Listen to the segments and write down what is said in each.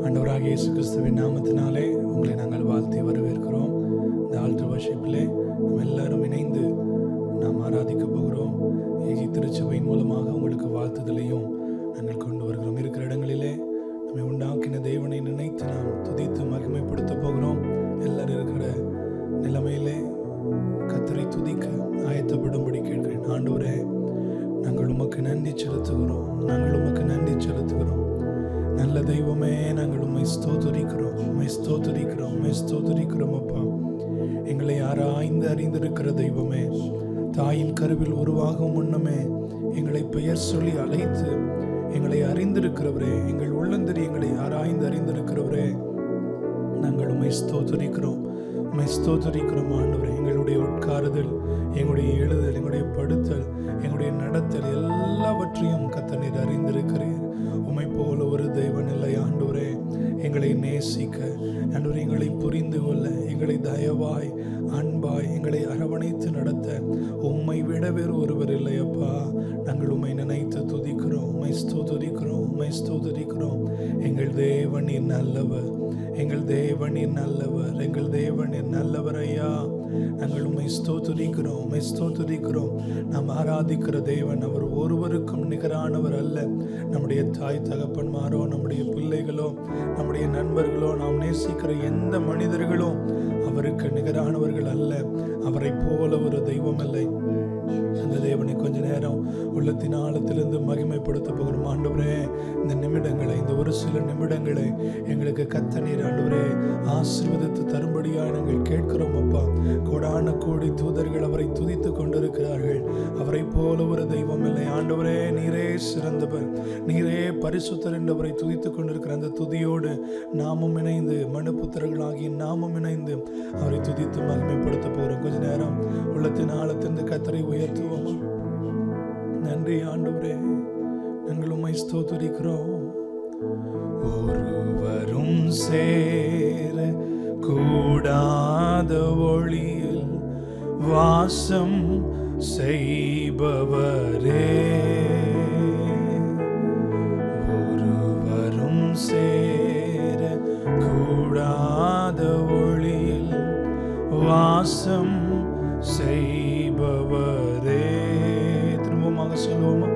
ஆண்டவராகிய இயேசு கிறிஸ்துவின் நாமத்தினாலே உங்களை நாங்கள் வாழ்த்தி வரவேற்கிறோம். இந்த ஆல்டர் வர்ஷிப்பிலே நம்ம எல்லாரும் இணைந்து நாம் ஆராதிக்க போகிறோம். ஏகி திருச்சபையின் மூலமாக உங்களுக்கு வாழ்த்துதலையும் நாங்கள் கொண்டு வருகிறோம். இருக்கிற இடங்களிலே நம்மை உண்டாக்கின தேவனை நினைத்து நாம் துதித்து மகிமைப்படுத்த போகிறோம். எல்லாரும் இருக்கிற நிலைமையிலே கர்த்தரை துதிக்க ஆயத்தப்படும்படி கேட்கிறேன். ஆண்டவரே, நாங்கள் உமக்கு நன்றி செலுத்துகிறோம். நாங்கள் உமக்கு நன்றி செலுத்துகிறோம். நல்ல தெய்வமே, நாங்கள் உம்மை ஸ்தோத்திரிக்கிறோம். உம்மை ஸ்தோத்திரிக்கிறோம். உம்மை ஸ்தோத்திரிக்கிறோம் அப்பா. எங்களை ஆராய்ந்து அறிந்திருக்கிற தெய்வமே, தாயின் கருவில் உருவாகும் முன்னமே எங்களை பெயர் சொல்லி அழைத்து எங்களை அறிந்திருக்கிறவரே, எங்கள் உள்ளந்தரி எங்களை ஆராய்ந்து அறிந்திருக்கிறவரே, நாங்கள் உம்மை ஸ்தோத்திரிக்கிறோம். உம்மை ஸ்தோத்திரிக்கிறோம் ஆண்டவரே. எங்களுடைய உட்காருதல், எங்களுடைய எழுதல், எங்களுடைய படுத்தல், எங்களுடைய நடத்தல் எல்லாவற்றையும் கர்த்தர் நீர் அறிந்திருக்கிறீர். உம்மை போல ஒரு தெய்வன் இல்லை ஆண்டவரே. எங்களை நேசிக்க ஆண்டவரே, எங்களை புரிந்து கொள்ள, எங்களை தயவாய் அன்பாய் எங்களை அரவணைத்து நடத்த உம்மை விட வேறு ஒருவர் இல்லை அப்பா. நாங்கள் உம்மை நினைத்து துதிக்கிறோம். உம்மை ஸ்தோத்திரிக்கிறோம். உம்மை ஸ்தோத்திரிக்கிறோம். எங்கள் தேவனின் நல்லவர், எங்கள் தேவனின் நல்லவர், எங்கள் தேவனின் நல்லவர் ஐயா. நாங்கள் உம்மை ஸ்தோத்திரிக்கிறோம். உம்மை ஸ்தோத்திரிக்கிறோம். நாம் ஆராதிக்கிற தேவன் அவர் ஒருவருக்கும் நிகரானவர் அல்ல. நம்முடைய தாய் தகப்பன்மாரோ, நம்முடைய பிள்ளைகளோ, நம்முடைய நண்பர்களோ, நாம் நேசிக்கிற எந்த மனிதர்களோ அவருக்கு நிகரானவர்கள் அல்ல. அவரை போல ஒரு தெய்வம் இல்லை. அந்த தேவனை கொஞ்ச நேரம் உள்ளத்தின் ஆழத்திலிருந்து மகிமைப்படுத்த போகிறோம். ஆண்டவரே, இந்த நிமிடங்களை, இந்த ஒரு சில நிமிடங்களை எங்களுக்கு கர்த்தர் நீர் ஆண்டவரே ஆசீர்வதித்து தரும்படியாக நாங்கள் கேட்கிறோம் அப்பா. கோடான கோடி தூதர்கள் அவரை துதித்து கொண்டிருக்கிறார்கள். அவரை போல ஒரு தெய்வம் இல்லை ஆண்டவரே. நீரே சிறந்தவர், நீரே பரிசுத்தர் என்று அவரை துதித்து கொண்டிருக்கிற அந்த துதியோடு நாமும் இணைந்து, மனுப்புத்திரர்களாகி நாமும் இணைந்து அவரை துதித்து மகிமைப்படுத்த போகிறோம். கொஞ்ச நேரம் உள்ளத்தின் ஆழத்திலிருந்து கர்த்தரை உயர்த்துவோம். நன்றி ஆண்டவரே, நாங்கள் உம்மை ஸ்தோத்திரிக்கிறோம். ஒருவரும் சேர கூடாத ஒளியில் வாசம் செய்பவரே, ஒருவரும் சேர கூடாத ஒளியில் வாசம் செய்பவரே. திரும்பமாக சொல்லுவோமா?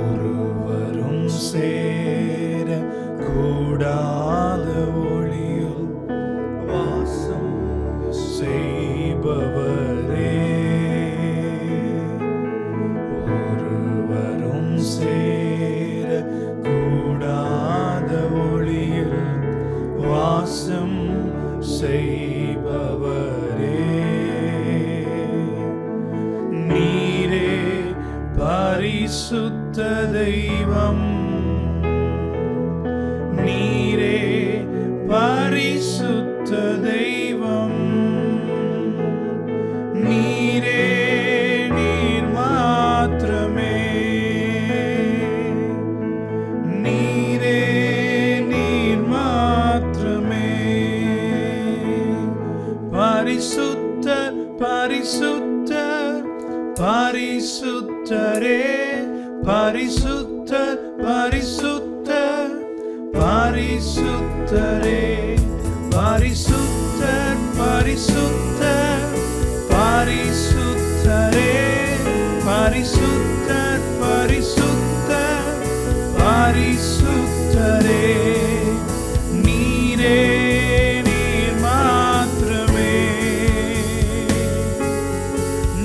ஒருவரும் சேர கூடாத ஒளியில் வாசம் செய்பவரே, ஒருவரும் சேர கூடாத ஒளியில் வாசம் செய்பவரே. நீரே பரிசுத்த தெய்வம், நீரே பரிசுத்த தெய்வம், நீரே நீர் மாத்திரமே, நீரே நீர் மாத்திரமே. பரிசுத்தர் பரிசுத்தர் பரிசுத்தரே, பரிசுத்தர் பரிசுத்தர் பரிசுத்தரே, பரிசுத்தர் பரிசுத்தர் பரிசுத்தரே, பரிசுத்தர் பரிசுத்தர் பரிசுத்தரே. நீரே நீர் மாத்திரமே,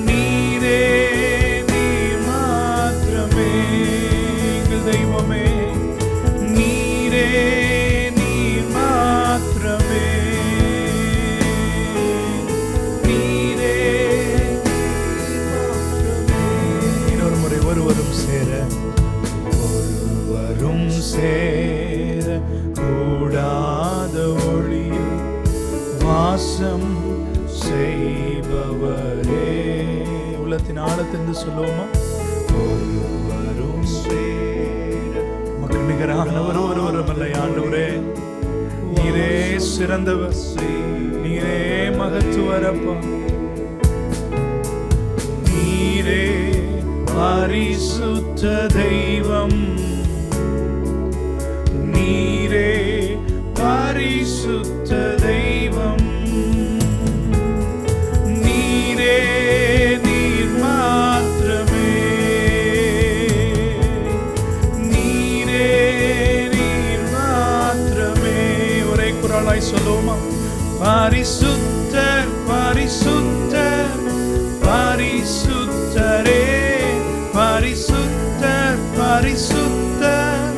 நீரே நீர் மாத்திரமே. எங்கள் தெய்வமே, நீரே நீர் மாத்திரமே, நீரே மாத்திரமே. இன்னொரு முறை, ஒருவரும் சேர, ஒருவரும் சேர கூடாத ஒளியில் வாசம் செய்பவரே. உள்ளத்தின் ஆழத்திலிருந்து சொல்லுவோமா? ஒருவரும் சேர, உமக்கு நிகரானவர் ஒருவரும் இல்லை ஆண்டவரே. நீரே சிறந்தவர், நீரே மகத்துவரப்பா. நீரே பரிசுத்த தெய்வம், நீரே சொல்லுவோமா? பரிசுத்தர் பரிசுத்தர் பரிசுத்தரே, பரிசுத்தர் பரிசுத்தர்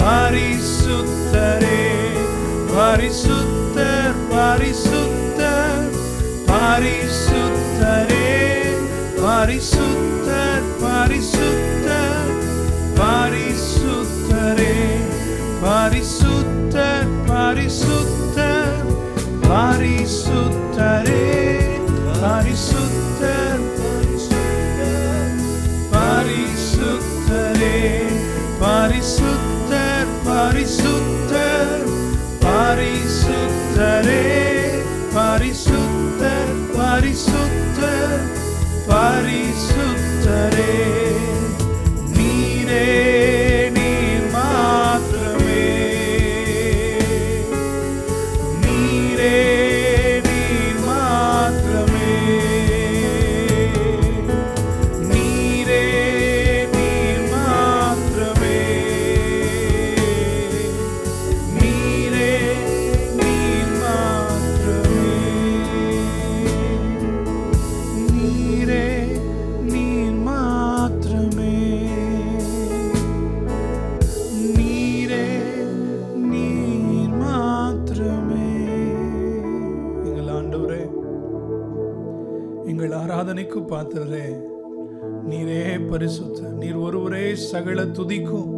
பரிசுத்தரே, பரிசுத்தர் பரிசுத்தர் பரிசுத்தரே, பரிசுத்தர் பரிசுத்தர் பரிசுத்தரே, பரிசுத்தர் பரிசுத்தர் பரிசுத்தரே, பரிசுத்தர் பரிசுத்தரே, பரிசுத்தர் பரிசுத்தர் பரிசுத்தரே, பரிசுத்தர் பரிசுத்தர் பரிசுத்தரே, நீரே நீர் மாத்திரமே, நீரே நீர் மாத்திரமே, நீரே நீர் மாத்திரமே, நீரே நீர் மாத்திரமே, நீரே நீர் மாத்திரமே, நீரே நீர் மாத்திரமே. எங்கள் ஆண்டவரே, எங்கள் ஆராதனைக்கு பாத்திரரே, நீரே பரிசுத்தர், நீர் ஒருவரே சகல துதிக்கும்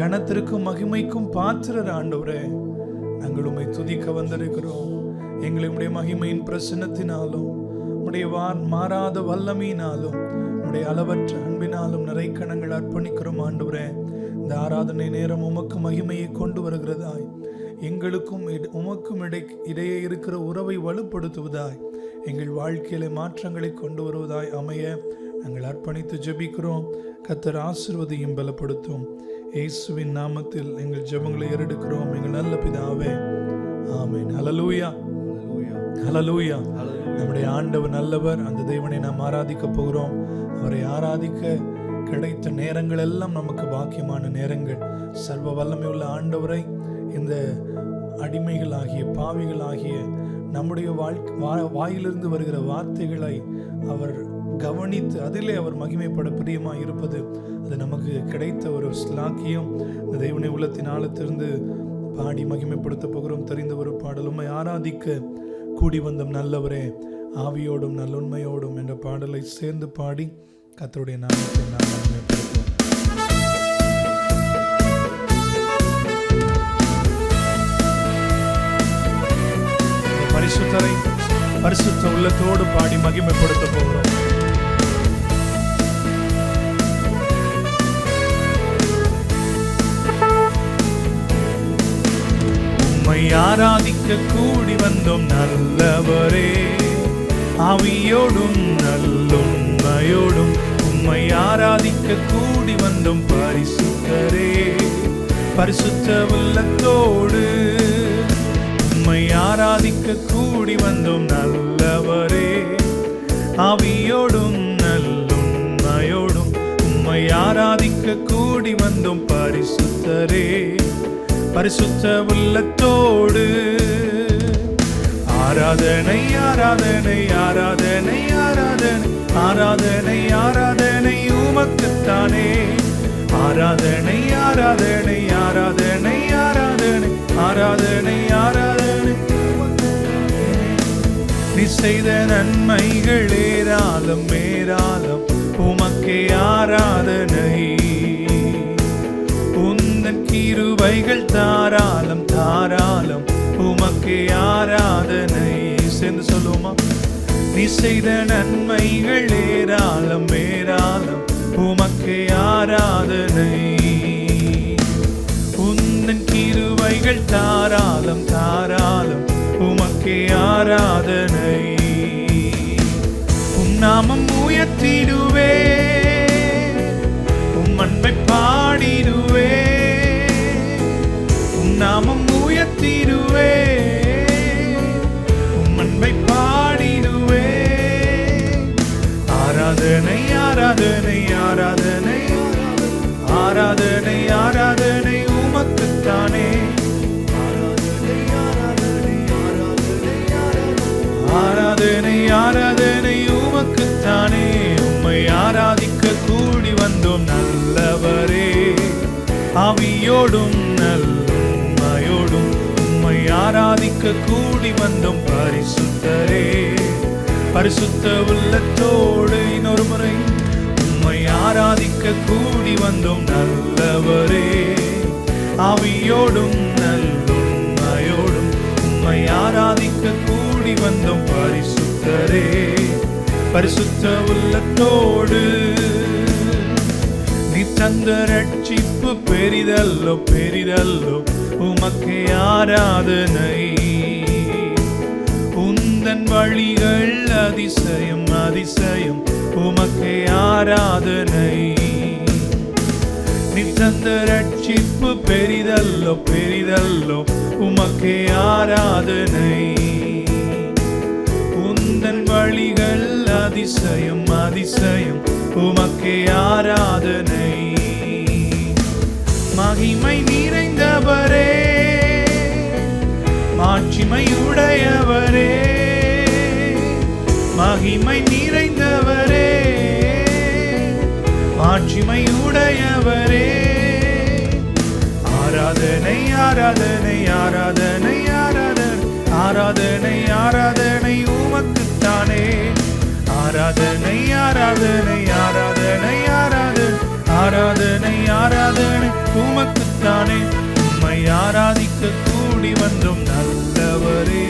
கனத்திற்கும் மகிமைக்கும் பாத்திரர். ஆண்டவரே, நாங்கள் உம்மை துதிக்க வந்திருக்கிறோம். எங்களை உம்முடைய மகிமையின் பிரசன்னத்தினாலும் உம்முடைய மாறாத வல்லமையினாலும் உம்முடைய அளவற்ற அன்பினாலும் நிறைக்கணங்கள் அர்ப்பணிக்கிறோம். ஆண்டவரே, இந்த ஆராதனை நேரம் உமக்கு மகிமையை கொண்டு வருகிறதாய், எங்களுக்கும் உமக்கும் இடையே இருக்கிற உறவை வலுப்படுத்துவதாய், எங்கள் வாழ்க்கையில மாற்றங்களை கொண்டு வருவதாய் அமைய நாங்கள் அர்ப்பணித்து ஜெபிக்கிறோம். கர்த்தர் ஆசீர்வதியும் பலப்படுத்தும். இயேசுவின் நாமத்தில் எங்கள் ஜெபங்களை ஏறெடுக்கிறோம் எங்கள் நல்ல பிதாவே, ஆமென். ஹல்லேலூயா, ஹல்லேலூயா. நம்முடைய ஆண்டவர் நல்லவர். அந்த தேவனை நாம் ஆராதிக்க போகிறோம். அவரை ஆராதிக்க கிடைத்த நேரங்கள் எல்லாம் நமக்கு பாக்கியமான நேரங்கள். சர்வ வல்லமை உள்ள ஆண்டவரை இந்த அடிமைகளாகிய பாவிகளாகிய நம்முடைய வாயிலிருந்து வருகிற வார்த்தைகளை அவர் கவனித்து அதிலே அவர் மகிமைப்பட பிரியமாக இருப்பது அது நமக்கு கிடைத்த ஒரு ஸ்லாக்கியம். இந்த தேவனை உள்ளத்தின் ஆழத்திலிருந்து பாடி மகிமைப்படுத்த போகிறோம். தெரிந்த ஒரு பாடல், உம்மை ஆராதிக்க கூடி வந்தோம் நல்லவரே, ஆவியோடும் நல்லுண்மையோடும் என்ற பாடலை சேர்ந்து பாடி கர்த்தருடைய நாமத்தை நாம் மகிமைப்படுத்துவோம். பரிசுத்தரை பரிசுத்த உள்ளத்தோடு பாடி மகிமைப்படுத்த போகிறோம். உம்மை ஆராதிக்க கூடி வந்தோம் நல்லவரே, ஆவியோடும் நல்லுண்மையோடும் உம்மை ஆராதிக்க கூடி வந்தோம் பரிசுத்தரே, பரிசுத்த உள்ளத்தோடு உம்மை ஆராதிக்க கூடி வந்தோம் நல்லவரே, ஆவியோடும் நல்லுண்மையோடும் உம்மை ஆராதிக்க கூடி வந்தோம் பரிசுத்தரே, பரிசுத்த உள்ளத்தோடு. ஆராதனை ஆராதனை ஆராதனை ஆராதனை ஆராதனை ஆராதனை உமக்குத்தானே, ஆராதனை ஆராதனை ஆராதனை ஆராதனை ஆராதனை ஆராதனை. நீ செய்த நன்மைகள் ஏராளம் ஏராளம், உமக்கே ஆராதனை. உந்தன் கிருபைகள் தாராளம் தாராளம், உமக்கே ஆராதனை. சேர்ந்து சொல்லுமா? நீ செய்த நன்மைகள் ஏராளம் ஏராளம், உமக்கே ஆராதனை. உந்தன் கிருபைகள் தாராளம் தாராளம், உமக்கே ஆராதனை. உம் நாமம் உயர்த்திடுவே, உம் அன்பை பாடிடுவே, உம் நாமம் உயர்த்திடுவே, உம் அன்பை பாடிடுவே. ஆராதனை ஆராதனை ஆராதனை ஆராதனை ஆராதனை உமக்குத்தானே, ஆராதனை ஆராதனை ஆராதனை உமக்குத்தானே. உம்மை ஆராதிக்க கூடி வந்தோம் நல்லவரே. ஆவியோடும் நல்லுண்மையோடும் உம்மை ஆராதிக்க கூடி வந்தோம் பரிசுத்தரே. பரிசுத்த உள்ளத்தோடு இன்னொரு முறை உம்மை ஆராதிக்க கூடி வந்தோம் நல்லவரே. ஆவியோடும் நல்லுண்மையோடும் உம்மை ஆராதிக்க கூடி வந்தோம் பரிசுத்தரே. பரிசுத்த உள்ளத்தோடு நீ தந்த ரட்சிப்பு பெரிதல்லோ பெரிதல்லோ உமக்கே ஆராதனை. உந்தன் வழிகள் அதிசயம் அதிசயம் உமக்கே ஆராதனை. நீ தந்த ரட்சிப்பு பெரிதல்லோ பெரிதல்லோ உமக்கே ஆராதனை. உந்தன் வழிகள் அதிசயம் அதிசயம் உமக்கே ஆராதனை. மகிமை நிறைந்தவரே, மாட்சிமை உடையவரே. மகிமை நிறைந்தவரே, மாட்சிமை உடையவரே. ஆராதனை ஆராதனை ஆராதனை ஆராதனை ஆராதனை ஆராதனை உமக்குத்தானே. ஆராதனை ஆராதனை ஆராதனை ஆராதனை ஆராதனை ஆராதனை உமக்குத்தானே. உம்மை ஆராதிக்க கூடி வந்தோம் நல்லவரே.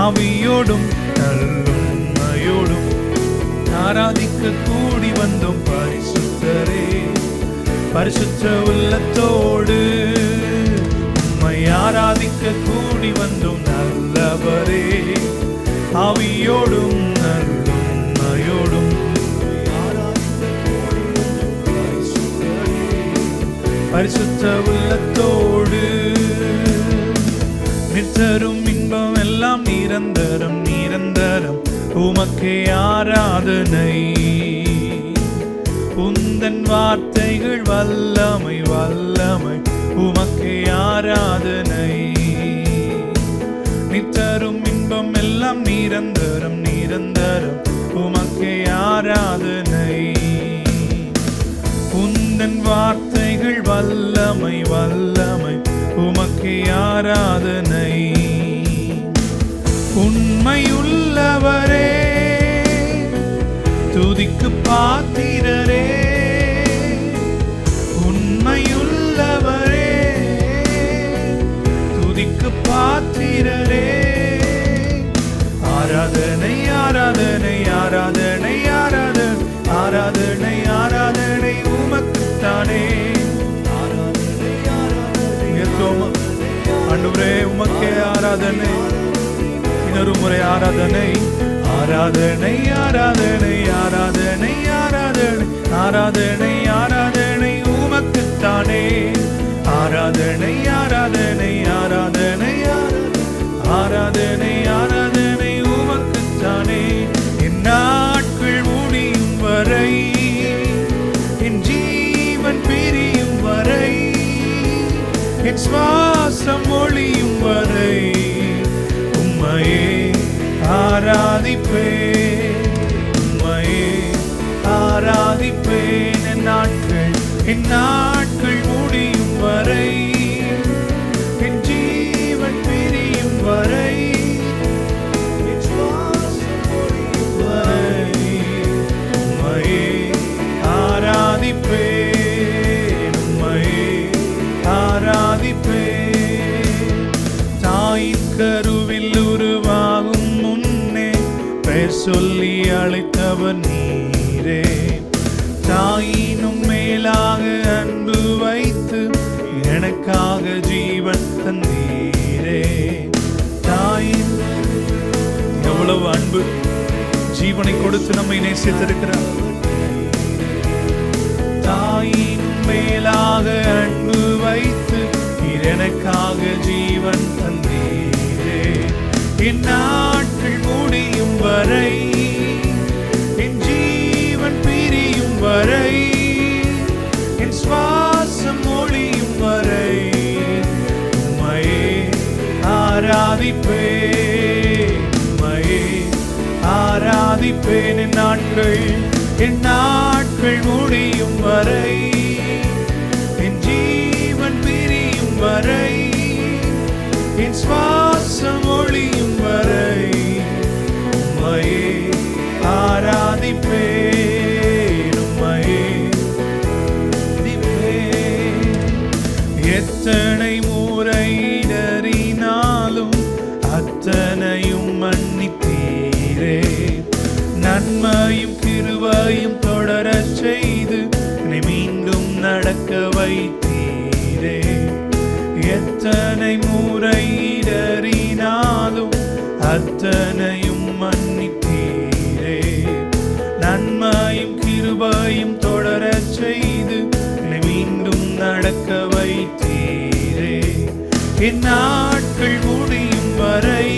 ஆவியோடும் நல்லுண்மையோடும் ஆராதிக்க கூடி வந்தோம் பரிசுத்தரே. பரிசுத்த உள்ளத்தோடு உம்மை ஆராதிக்க கூடி வந்தோம் நல்லவரே. ஆவியோடும் நல்லுண்மையோடும் பரிசுத்த உள்ளத்தோடு நித்தரும் இன்பம் எல்லாம் நிரந்தரம் நிரந்தரம் உமக்கே ஆராதனை. உந்தன் வார்த்தைகள் வல்லமை வல்லமை உமக்கே ஆராதனை. நித்தரும் இன்பம் எல்லாம் நிரந்தரம் நிரந்தரம் உமக்கே ஆராதனை. உந்தன் வார்த்தைகள் வல்லமை வல்லமை உமக்கே ஆராதனை. உண்மையுள்ளவரே, துதிக்கு பாத்திரரே. உண்மையுள்ளவரே, துதிக்கு பாத்திரரே. ஆராதனை ஆராதனை ஆராதனை ஆராதனை ஆராதனை ஆராதனை உமக்குத்தானே. ஆராதனை ஆராதனை ஆண்டவரே உமக்கே ஆராதனை. இன்னொரு முறை ஆராதனை ஆராதனை ஆராதனை ஆராதனை ஆராதனை ஆராதனை ஆராதனை உமக்குத்தானே. ஆராதனை ஆராதனை ஆராதனை ஆராதனை ஆராதனை உமக்குத்தானே. என் நாட்கள் முடியும் வரை, என் ஜீவன் பிரியும் வரை, என் சுவாசம் ஒளியும் வரை உம்மையே ஆராதிப்பேன். உம்மையே ஆராதிப்பேன். என் நாட்கள் முடியும் வரை, என் ஜீவன் பிரியும் வரை, என் சுவாசம் ஒளியும் வரை உம்மையே ஆராதிப்பேன். உம்மையே ஆராதிப்பேன். தாயின் கருவில் உருவாகும் முன்னே பெயர் சொல்லி அழைத்தவர் நீரே. தாயினும் மேலாக அன்பு வைத்து எனக்காக ஜீவன் தந்தீரே. தாயின் எவ்வளவு அன்பு, ஜீவனை கொடுத்து நம்மை நேசித்திருக்கிறார். தாயினும் மேலாக அன்பு வைத்து எனக்காக ஜீவன் தந்தீரே. என் நாட்கள் முடியும் வரை, என் ஜீவன் பிரியும் வரை, என் சுவாசம் ஒளியும் வரை உம்மையே ஆராதிப்பேன். உம்மையே ஆராதிப்பேன் என் நாட்கள் முடியும் வரை, என் ஜீவன் பிரியும் வரை, என் சுவாசம் ஒளியும் வரை உம்மையே ஆராதிப்பேன், உம்மையே ஆராதிப்பேன். எத்தனை முறை இடறினாலும் அத்தனையும் மன்னித்தீரே, நன்மையும் கிருபையும் தொடரச் செய்து என்னை மீண்டும் நடக்க வைத்தீரே. எத்தனை முறை இடறினாலும் அத்தனையும் மன்னித்தீரே, நன்மையும் கிருபையும் தொடரச் செய்து என்னை மீண்டும் நடக்க வைத்தீரே. என் நாட்கள் முடியும் வரை,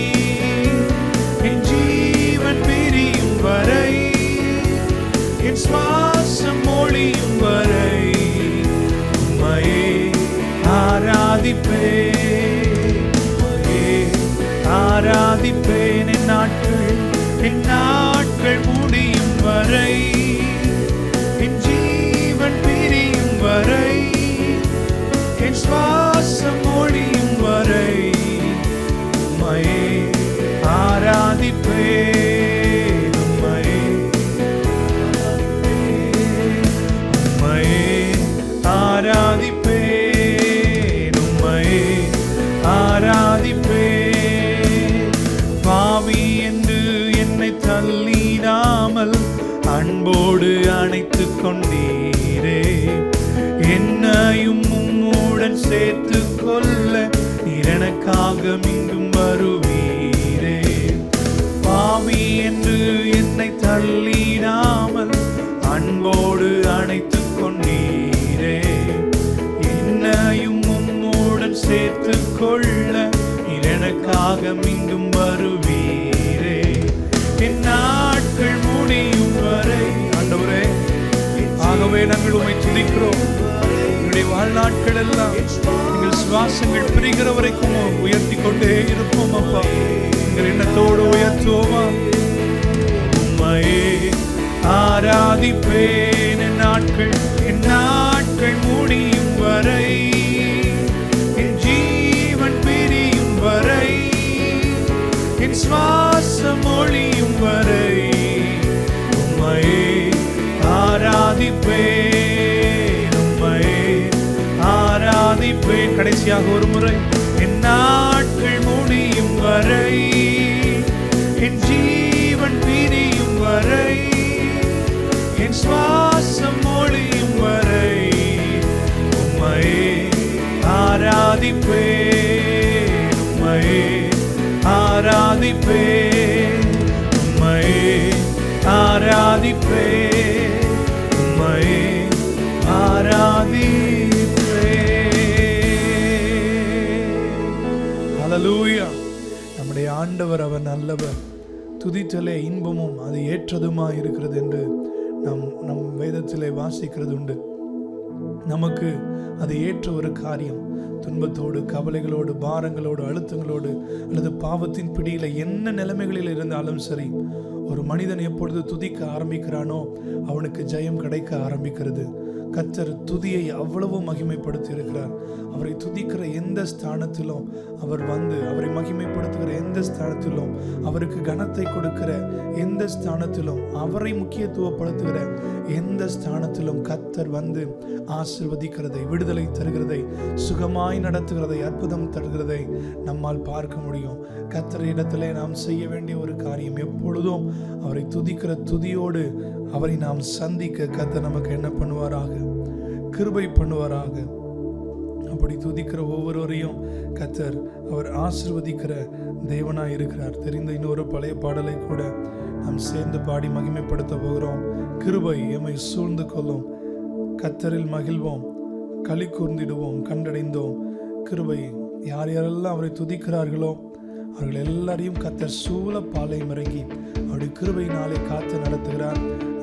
என் ஜீவன் பிரியும் வரை, என் சுவாசம் ஒளியும் வரை உம்மையே ஆராதிப்பேன், உம்மையே ஆராதிப்பேன். என் நாட்கள் முடியும் வரை, என் ஜீவன் பிரியும் வரை, என் சுவாசம் ஒளியும் வரை உம்மையே ஆராதிப்பேன், உம்மையே ஆராதிப்பேன், உம்மையே ஆராதிப்பேன். பாவி என்று என்னை தள்ளிடாமல் அன்போடு அணைத்துக் கொண்டீரே, என்னையும் உம்முடன் சேர்த்து கொள்ள எனக்காக மீண்டும் வருவீரே. பாவி என்று என்னை தள்ளிடாமல் அன்போடு அணைத்துக் கொண்டீரே, என்னையும் உம்முடன் சேர்த்து கொள்ள எனக்காக மீண்டும் வருவீரே. என் நாட்கள் முடியும் வரை ஆண்டவரே, ஆகவே நாங்கள் உம்மை துதிக்கிறோம். எங்களுடைய வாழ்நாட்கள் எல்லாம் எங்கள் சுவாசங்கள் பிரிகிற வரைக்கும் உயர்த்தி கொண்டே இருப்போம் அப்பா. எங்கள் எண்ணத்தோடு உயர்த்துவோமா? உம்மையே ஆராதிப்பேன் என் நாட்கள் முடியும் வரை, என் ஜீவன் பிரியும் வரை, என் சுவாசம் ஒளியும் வரை உம்மையே ஆராதிப்பேன், உம்மையே ஆராதிப்பேன். கடைசியாக ஒரு முறை, என் நாட்கள் முடியும் வரை, என் ஜீவன் பிரியும் வரை, என் சுவாசம் ஒளியும் வரை உம்மையே ஆராதிப்பேன், உம்மையே ஆராதிப்பேன், உம்மையே ஆராதிப்பேன், உம்மையே ஆராதிப்பேன். ஹல்லேலூயா. நம்முடைய ஆண்டவர் அவர் நல்லவர், துதித்தலே இன்பமும் அது ஏற்றதுமா இருக்கிறது என்று நம் வேதத்திலே வாசிக்கிறது உண்டு. நமக்கு அது ஏற்ற ஒரு காரியம். துன்பத்தோடு, கவலைகளோடு, பாரங்களோடு, அழுத்தங்களோடு அல்லது பாவத்தின் பிடியில் என்ன நிலைமைகளில் இருந்தாலும் சரி, ஒரு மனிதன் எப்பொழுது துதிக்க ஆரம்பிக்கிறானோ அவனுக்கு ஜெயம் கிடைக்க ஆரம்பிக்கிறது. கர்த்தர் துதியை அவ்வளவு மகிமைப்படுத்தி இருக்கிறார். அவரை துதிக்கிற எந்த ஸ்தானத்திலும் அவர் வந்து அவரை மகிமைப்படுத்துகிற எந்த ஸ்தானத்திலும், அவருக்கு கனத்தை கொடுக்கிற எந்த ஸ்தானத்திலும், அவரை முக்கியத்துவப்படுத்துகிற எந்த ஸ்தானத்திலும் கர்த்தர் வந்து ஆசீர்வதிக்கிறதை, விடுதலை தருகிறதை, சுகமாய் நடத்துகிறதை, அற்புதம் தருகிறதை நம்மால் பார்க்க முடியும். கர்த்தர் இடத்திலே நாம் செய்ய வேண்டிய ஒரு காரியம், எப்பொழுதும் அவரை துதிக்கிற துதியோடு அவரை நாம் சந்திக்க கர்த்தர் நமக்கு என்ன பண்ணுவாராக? கிருபை பண்ணுவாராக. அப்படி துதிக்கிற ஒவ்வொருவரையும் கர்த்தர் அவர் ஆசீர்வதிக்கிற தேவனாய் இருக்கிறார். தெரிந்த இன்னொரு பழைய பாடலை கூட நாம் சேர்ந்து பாடி மகிமைப்படுத்த போகிறோம். கிருபை எம்மை சூழ்ந்து கொள்ளும், கர்த்தரில் மகிழ்வோம், களி கூர்ந்திடுவோம், கண்டடைந்தோம். கிருபை யார் யாரெல்லாம் அவரை துதிக்கிறார்களோ அவர்கள் எல்லாரையும் கர்த்தர் சூழ பாளையம் இறங்கி அவருடைய கிருபையினாலே காத்து நடத்துகிறார்.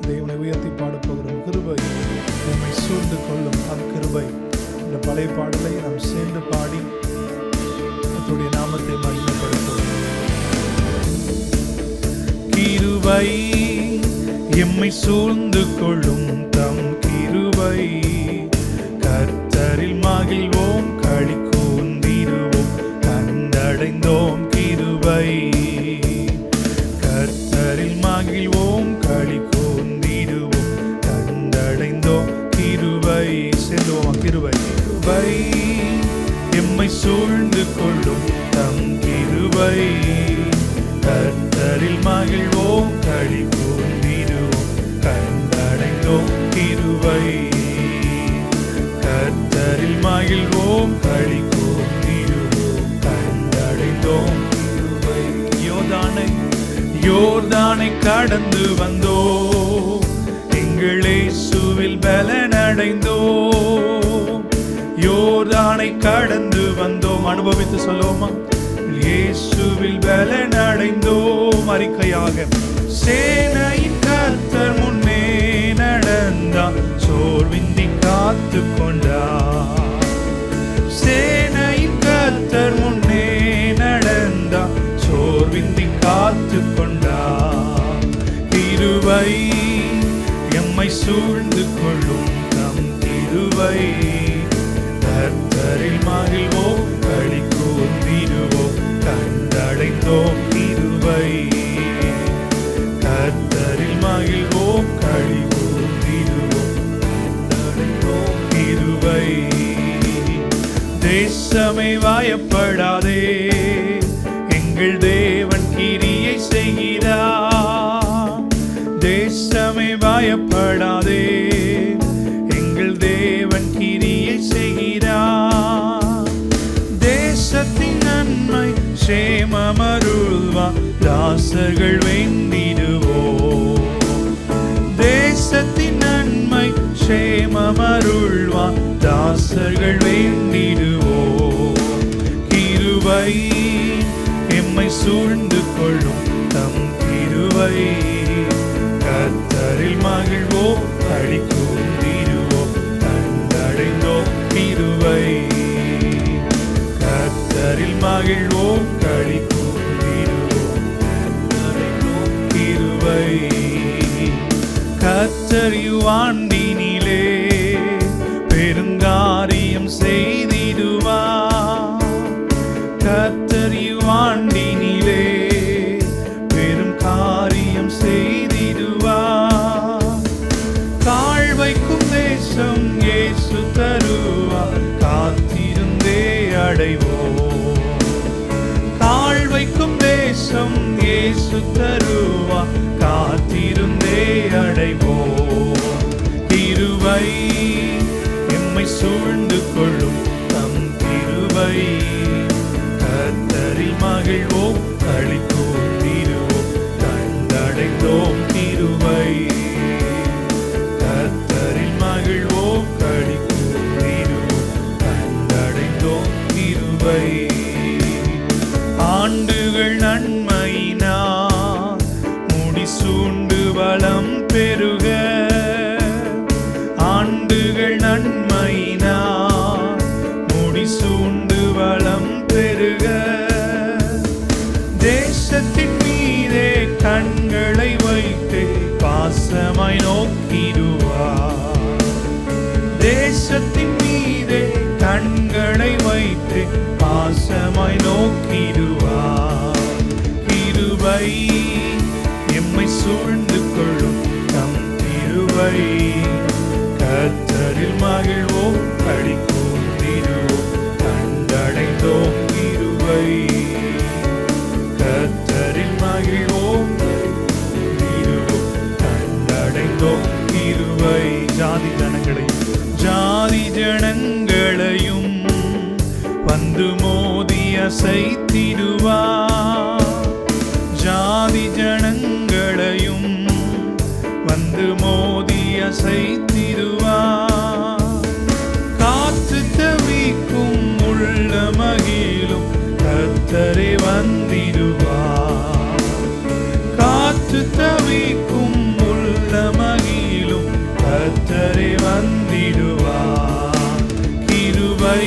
தேவனை உயர்த்தி பாட போகிறோம். கிருபை எம்மை சூழ்ந்து கொள்ளும் அந்த கிருபை. இந்த பழைய பாடலை நாம் சேர்ந்து பாடி கர்த்தருடைய நாமத்தை மகிமைப்படுத்துவோம். கிருபை எம்மை சூழ்ந்து கொள்ளும் தம் கிருபை. கர்த்தரில் மகிழ்வோம் களி கூர்ந்திடுவோம் கண்டடைந்தோம் கிருபை. கர்த்தரில் மகிழ்வோம் களி கூர்ந்திடுவோம் கண்டடைந்தோம் கிருபை. சேர்ந்துவோம் கிருபை. கிருபை எம்மை சூழ்ந்து கொள்ளும் தம் கிருபை. கர்த்தரில் மகிழ்வோம் களி கூர்ந்திடுவோம் கண்டடைந்தோம் கிருபை. கர்த்தரில் மகிழ்வோம் களி கூர்ந்திடுவோம் கண்டடைந்தோம் கிருபை. யோர்தானை கடந்து வந்தோ எங்கள் இயேசுவில் பலனடைந்தோ. யோர்தானை கடந்து வந்தோம். அனுபவித்து சொல்லுவோமா? இயேசுவில் பலனடைந்தோம். அறிக்கையாக சேனையின் கர்த்தர் முன்னே நடந்தார் சோர்வின்றி காத்து கொண்டார். சேனையின் கர்த்தர் முன்னே நடந்தார் சோர்வின்றி காத்து கொண்டார். கிருபை எம்மை சூழ்ந்து கொள்ளும் தம் கிருபை. கர்த்தரில் மகிழ்வோம் களி கூர்ந்திடுவோம் கண்டடைந்தோம் கிருபை. கர்த்தரில் மகிழ்வோம் களி கூர்ந்திடுவோம் கண்டடைந்தோம் கிருபை. தேசமே வாயப்படாதே எங்கள் தேவன் கிரியை செய்கிறார். தேசமே வாயப்படாதே எங்கள் தேவன் கிரியை செய்கிறார். தேசத்தின் நன்மை சேமமருள்வா தாசர்கள் வேண்டிடுவோம். தேசத்தின் நன்மை சேமமருள்வா தாசர்கள் வேண்டிடுவோம். கிருபை எம்மை சூழ்ந்து கொள்ளும் தம் கிருபை. கர்த்தரில் மகிழ்வோம் களி கூர்ந்திடுவோம் கண்டடைந்தோம் கிருபை. கர்த்தரில் மகிழ்வோம் களி கூர்ந்திடுவோம் கண்டடைந்தோம் கிருபை. கர்த்தர் யுவாண்டினிலே பெருங்காரியம் செய்திடுவார். கர்த்தர் யுவாண்டினிலே பெரும் காரியம் செய்திடுவார். தாழ்வைக்கும் தேசம் இயேசு தருவார் காத்திருந்தே அடைவோம். தாழ்வைக்கும் தேசம் இயேசு தருவார் காத்திருந்தே அடைவோம். கிருபை எம்மை சூழ்ந்து கொள்ளும் தம் கிருபை. கர்த்தரில் மகிழ்வோம் களி கூர்ந்திடுவோம் கண்டடைந்தோம் கிருபை. கர்த்தரில் மகிழ்வோம் களி கூர்ந்திடுவோம் கண்டடைந்தோம் கிருபை. ஆண்டுகள் நன்மையினால் முடிசூண்டு வளம் பெருக. ஆண்டுகள் நன்மையினால் முடிசூண்டு வளம் பெருக. தேசத்தின் மீதே கண்களை வைத்து பாசமாய் நோக்கிடுவார். தேசத்தின் மீதே கண்களை வைத்து பாசமாய் நோக்கிடுவார். கிருபை எம்மை சூழ்ந்து கொள்ளும் தம் கிருபை. கர்த்தரில் மகிழ்வோம் களி கூர்ந்திடுவோம் கண்டடைந்தோம் கிருபை. கர்த்தரில் மகிழ்வோம் கண்டடைந்தோம் கிருபை. ஜாதி ஜனங்களையும் வந்து மோதி அசைத்திடுவார். ஜாதி ஜனங்களையும் வந்து மோதி அசைத்திடுவார். காற்று தவிக்கும் உள்ள மகிழும் கர்த்தரே வந்திடுவார். காற்று தவிக்கும் உள்ள மகிழும் கர்த்தரே வந்திடுவார். கிருபை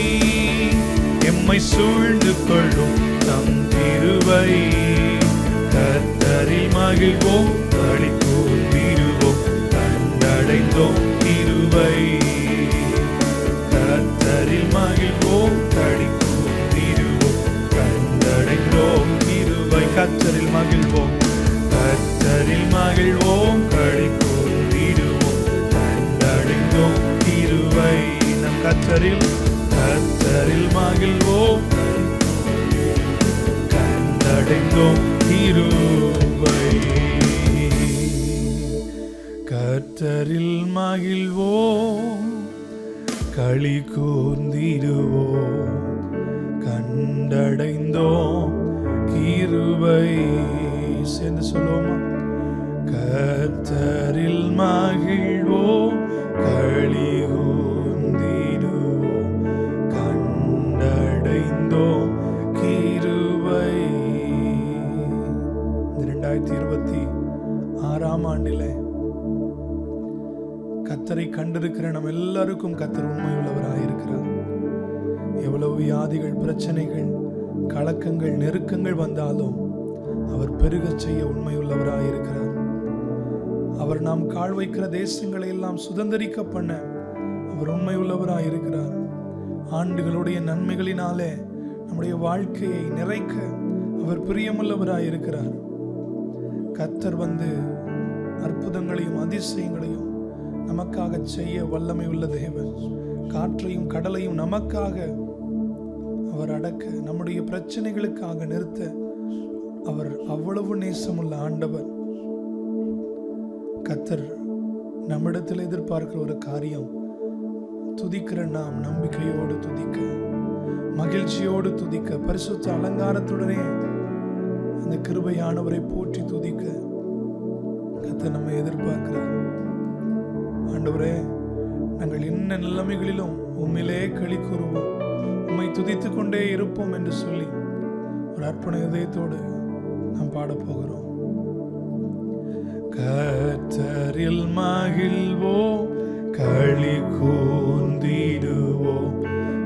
எம்மை சூழ்ந்து கொள்ளும் தம் கிருபை. கர்த்தரில் மகிழ்வோம் களி கூர்ந்திடுவோம் கண்டடைந்தோம் கிருபை. கர்த்தரில் மகிழ்வோம் களி கூர்ந்திடுவோம், கண்டடைந்தோம் கிருபை. கர்த்தரில் மகிழ்வோம், கர்த்தரில் மகிழ்வோம் களி கூர்ந்திடுவோம், கண்டடைந்தோம் கிருபை. நம் கர்த்தரில் மகிழ்வோம், கண்டடைந்தோம் கிருபை. கர்த்தரில் மகிழ்வோம் களி கூர்ந்திடுவோம், கண்டடைந்தோம் கிருபை. சேர்ந்து சொல்லுவோமா? கர்த்தரில் மகிழ்வோம் களி கூர்ந்திடுவோம், கண்டடைந்தோம் கிருபை. 2026 ஆண்டிலே கர்த்தரை கண்டிருக்கிற நம்ம எல்லாருக்கும் கர்த்தர் உண்மை உள்ளவராயிருக்கிறார். எவ்வளவு வியாதிகள், பிரச்சனைகள், கலக்கங்கள், நெருக்கங்கள் வந்தாலும் அவர் பெருக செய்ய உண்மை உள்ளவராயிருக்கிறார். அவர் நாம் கால் வைக்கிற தேசங்களை எல்லாம் சுதந்திரிக்க பண்ண அவர் உண்மை உள்ளவராயிருக்கிறார். ஆண்டுகளுடைய நன்மைகளினாலே நம்முடைய வாழ்க்கையை நிறைக்க அவர் பிரியமுள்ளவராயிருக்கிறார். கர்த்தர் வந்து அற்புதங்களையும் அதிசயங்களையும் நமக்காக செய்ய வல்லமை உள்ள தேவன். காற்றையும் கடலையும் நமக்காக அவர் அடக்க, நம்முடைய பிரச்சனைகளுக்காக நிறுத்த அவர் அவ்வளவு நேசமுள்ள ஆண்டவர். கர்த்தர் நம்மிடத்தில் எதிர்பார்க்கிற ஒரு காரியம், துதிக்கிற நாம் நம்பிக்கையோடு துதிக்க, மகிழ்ச்சியோடு துதிக்க, பரிசுத்த அலங்காரத்துடனே அந்த கிருபையானவரை போற்றி துதிக்க கர்த்தர் நம்மை எதிர்பார்க்கிறார். ஆண்டவரே, நாங்கள் என்ன நிலைமைகளிலும் உம்மிலே களி கூறுவோம், உம்மை துதித்துக் கொண்டே இருப்போம் என்று சொல்லி ஒரு அர்ப்பண இதயத்தோடு நாம் பாடப்போகிறோம். கர்த்தரில் மகிழ்வோம் களி கூர்ந்திடுவோம்,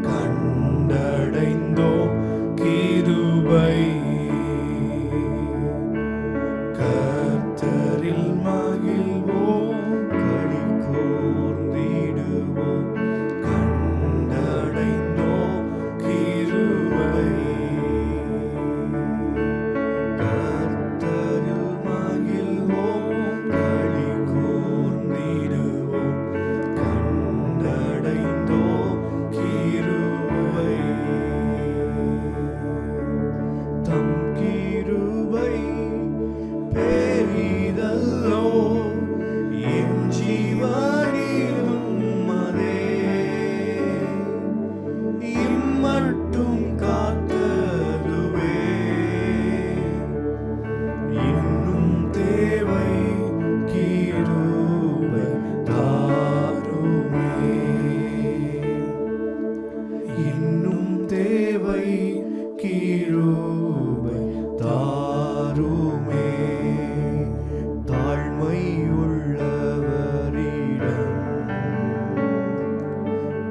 கண்டடைந்தோம் கிருபை. கர்த்தரில் மகிழ்வோம் களி கூர்ந்திடுவோம், கண்டடைந்தோம் கிருபை. கர்த்தரில் மகிழ்வோம் களி கூர்ந்திடுவோம், கண்டடைந்தோம் கிருபை. தம் கிருபை பெரிதல்லோ, என் ஜீவனிலும் அதே இம்மட்டும் காத்ததுவே. இன்னும் தேவை கிருபை தாருமே, இன்னும் தேவை கிருபை தாருமே. தாழ்மை உள்ளவரிடம்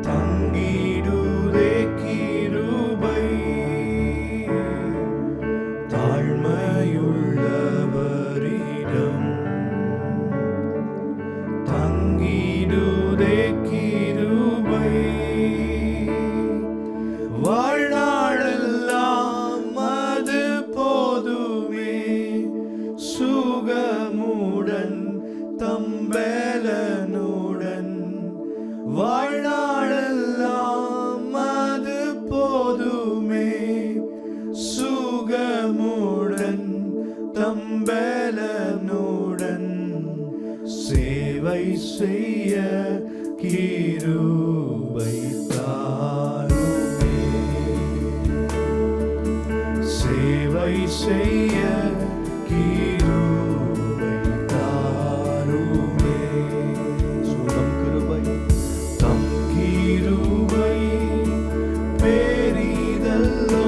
தங்கிடுதே கிருபை, தாழ்மையுள்ளவரிடம் தங்கிடுதே கிருபை. வாழ்நாளெல்லாம் அது போதுமே, சுகமுடன் தம்பலனுடன். வாழ்நாளெல்லாம் அது போதுமே, சுகமுடன் தம்பலனுடன். சேவை செய்ய கிருபை தாருமே, சேவை செய்ய கிருபை தாருமே. சுகம் கிருபை, தம் கிருபை பெரிதல்லோ,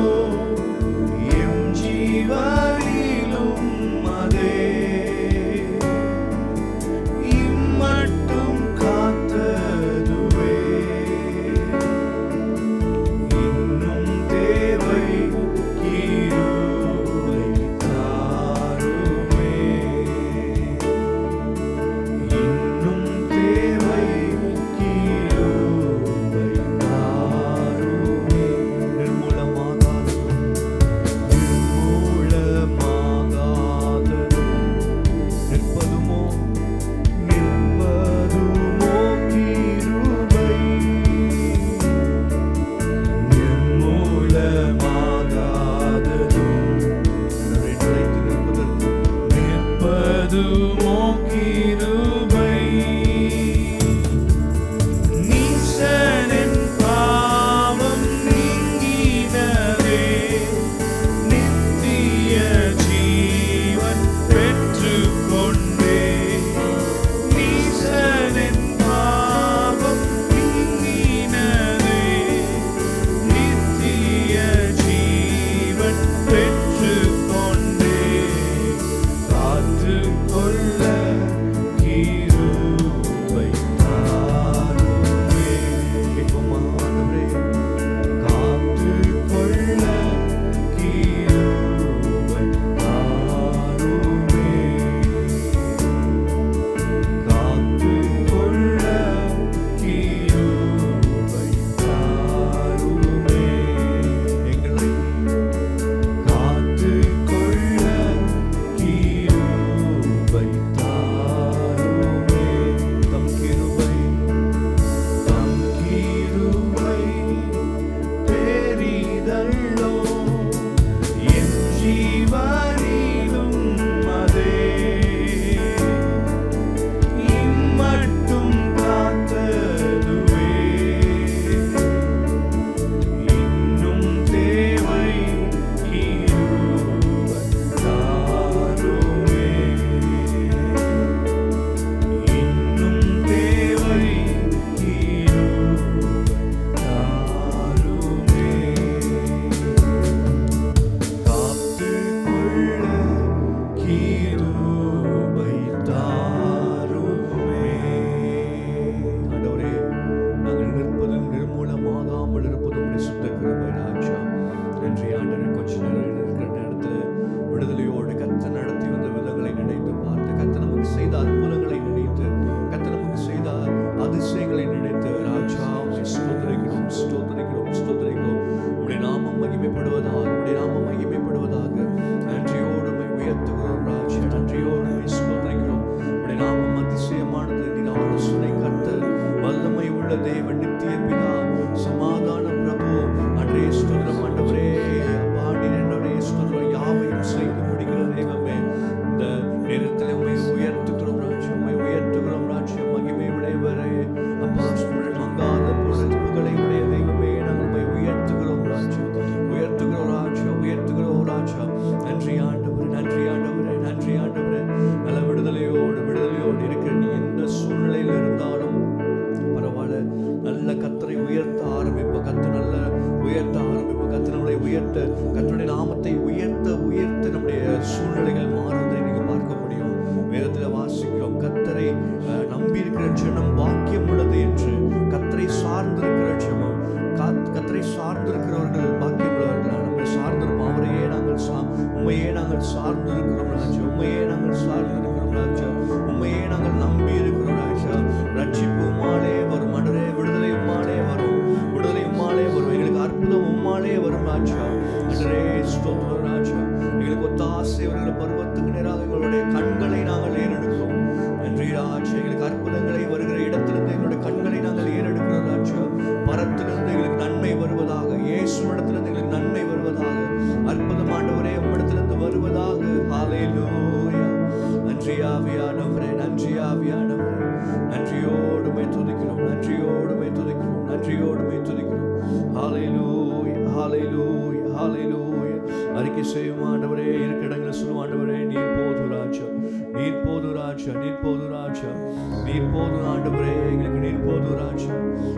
எம் ஜீவனிலும் அதே இம்மட்டும் காத்ததுவே. இன்னும் தேவை கிருபை தாருமே, நாமத்தை உயர்த்த உயர்த்த நம்முடைய சூழ்நிலைகள் மாறுவதை நீங்க பார்க்க முடியும். வேதத்தில் வாசிக்கிறோம், கர்த்தரை நம்பி இருக்கிற ஜனம் பாக்கியம் உள்ளது என்று. கர்த்தரை சார்ந்திருக்கிற ஜனம், கர்த்தரை சார்ந்திருக்கிறவர்கள் பாக்கியம் உள்ளவர்கள். நம்மை சார்ந்திருப்போம். அவரையே நாங்கள் உண்மையே நாங்கள் சார்ந்திருக்கிறோம் ராஜா. உண்மையே நாங்கள் சார்ந்திருக்கிறோம் ராஜா. உண்மையே நாங்கள் நம்பி இருக்கிறோம் ராஜா. ரட்சிப்பு உம்மாலே வரும் ஆண்டவரே. விடுதலை உம்மாலே வரும். விடுதலை உம்மாலே வரும். எங்களுக்கு அற்புதம் உம்மாலே வரும் ராஜா. ஆண்டவரே ஸ்தோத்திரம் ராஜா. எங்களுக்கு ஒத்தாசை வருகிற பருவத்துக்கு நேராக எங்களுடைய கண்களை நாங்கள் ஏறெடுக்கிறோம். நன்றி ராஜா. எங்களுக்கு அற்புதங்களை வருகிற இடத்திலிருந்து எங்களுடைய கண்களை நாங்கள் ஏறெடுக்கிறோம் ராஜா. பரத்திலிருந்து எங்களுக்கு நன்மை வருவதாக, இயேசுவிடத்திலிருந்து எங்களுக்கு நன்மை வருவதாக, அற்புதம் ஆண்டவரே உம்மிடத்திலிருந்து வருவதாக. ஹல்லேலூயா. நன்றி ஆவியானவரே, நன்றி ஆவியானவரே. நன்றியோடு மை துதிக்கிறோம், நன்றியோடு மை துதிக்கிறோம், நன்றியோடு மை துதிக்கிறோம். ஹல்லேலூயா, ஹல்லேலூயா, ஹல்லேலூயா. அறிக்கை செய்யும் ஆண்டவரே. இருக்கிற இடங்களை சொல்லும் ஆண்டவரே, நீர் போதும் ராஜா, நீர் போதும் ராஜா, நீர் போதும் ராஜா, நீர் போதும் ஆண்டவரே. எங்களுக்கு நீர் போதும் ராஜா.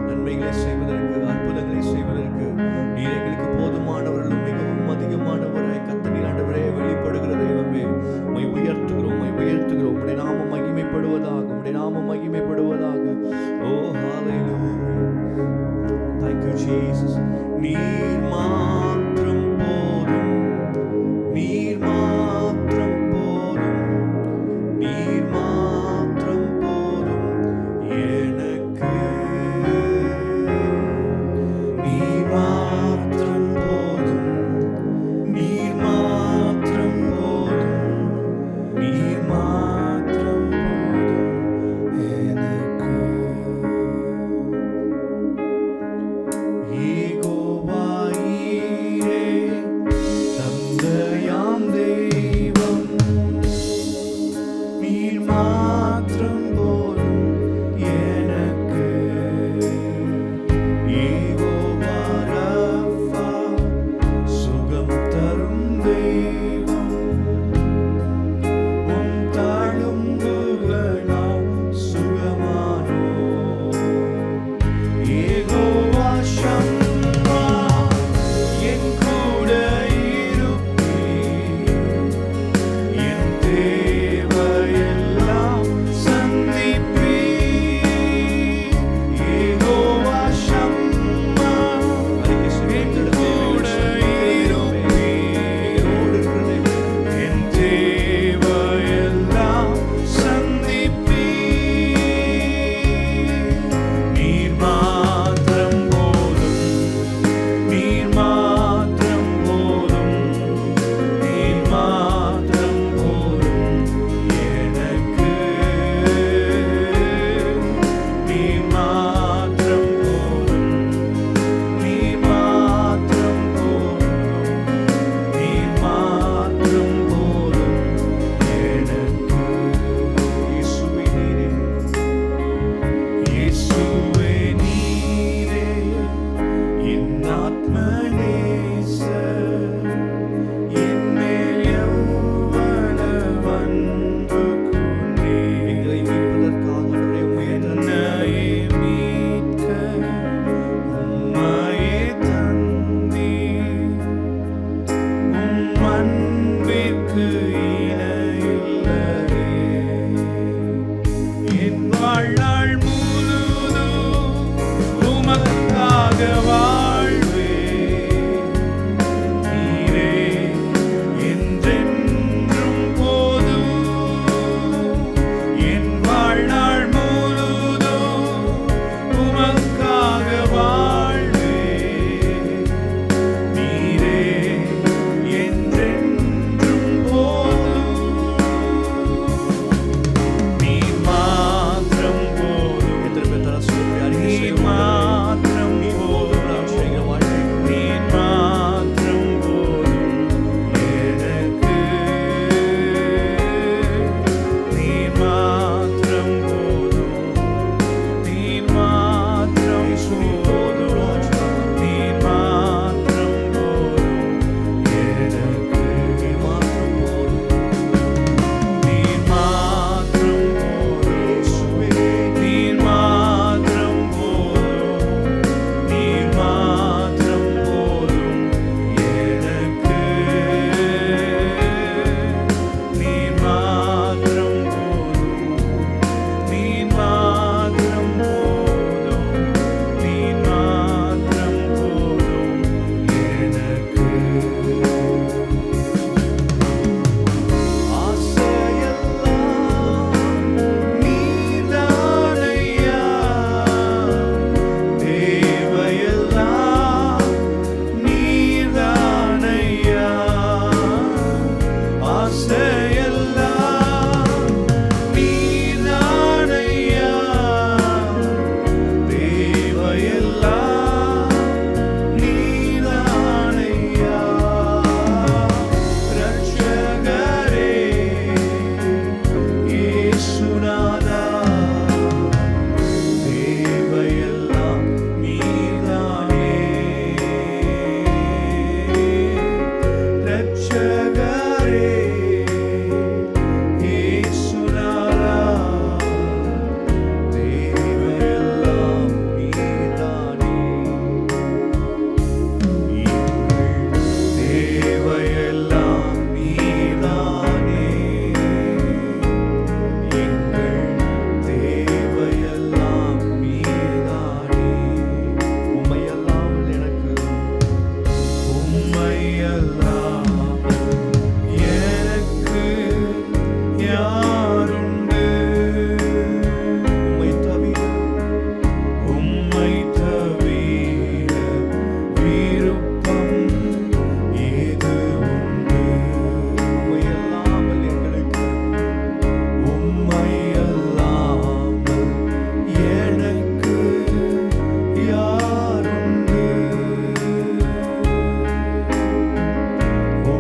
நன்மைகளை செய்வதற்கு, அற்புதங்களை செய்வதற்கு நீர் எங்களுக்கு போதுமானவர்களும் மிகவும் அதிகமானவராய் கர்த்தர் ஆண்டவரே வெளிப்படுகிற தெய்வமே. உம்மை உயர்த்துகிறோம், உம்மை உயர்த்துகிறோம். உம்முடைய நாமம் மகிமைப்படுவதாக, உம்முடைய நாமம் மகிமைப்படுவதாக. ஓ ஹல்லேலூயா. Thank you Jesus. நீர் மாத்திரம் போதும், நீர் மாத்திரம் போதும், நீர் மாத்திரம் போதும் எனக்கு. நீர் மாத்திரம்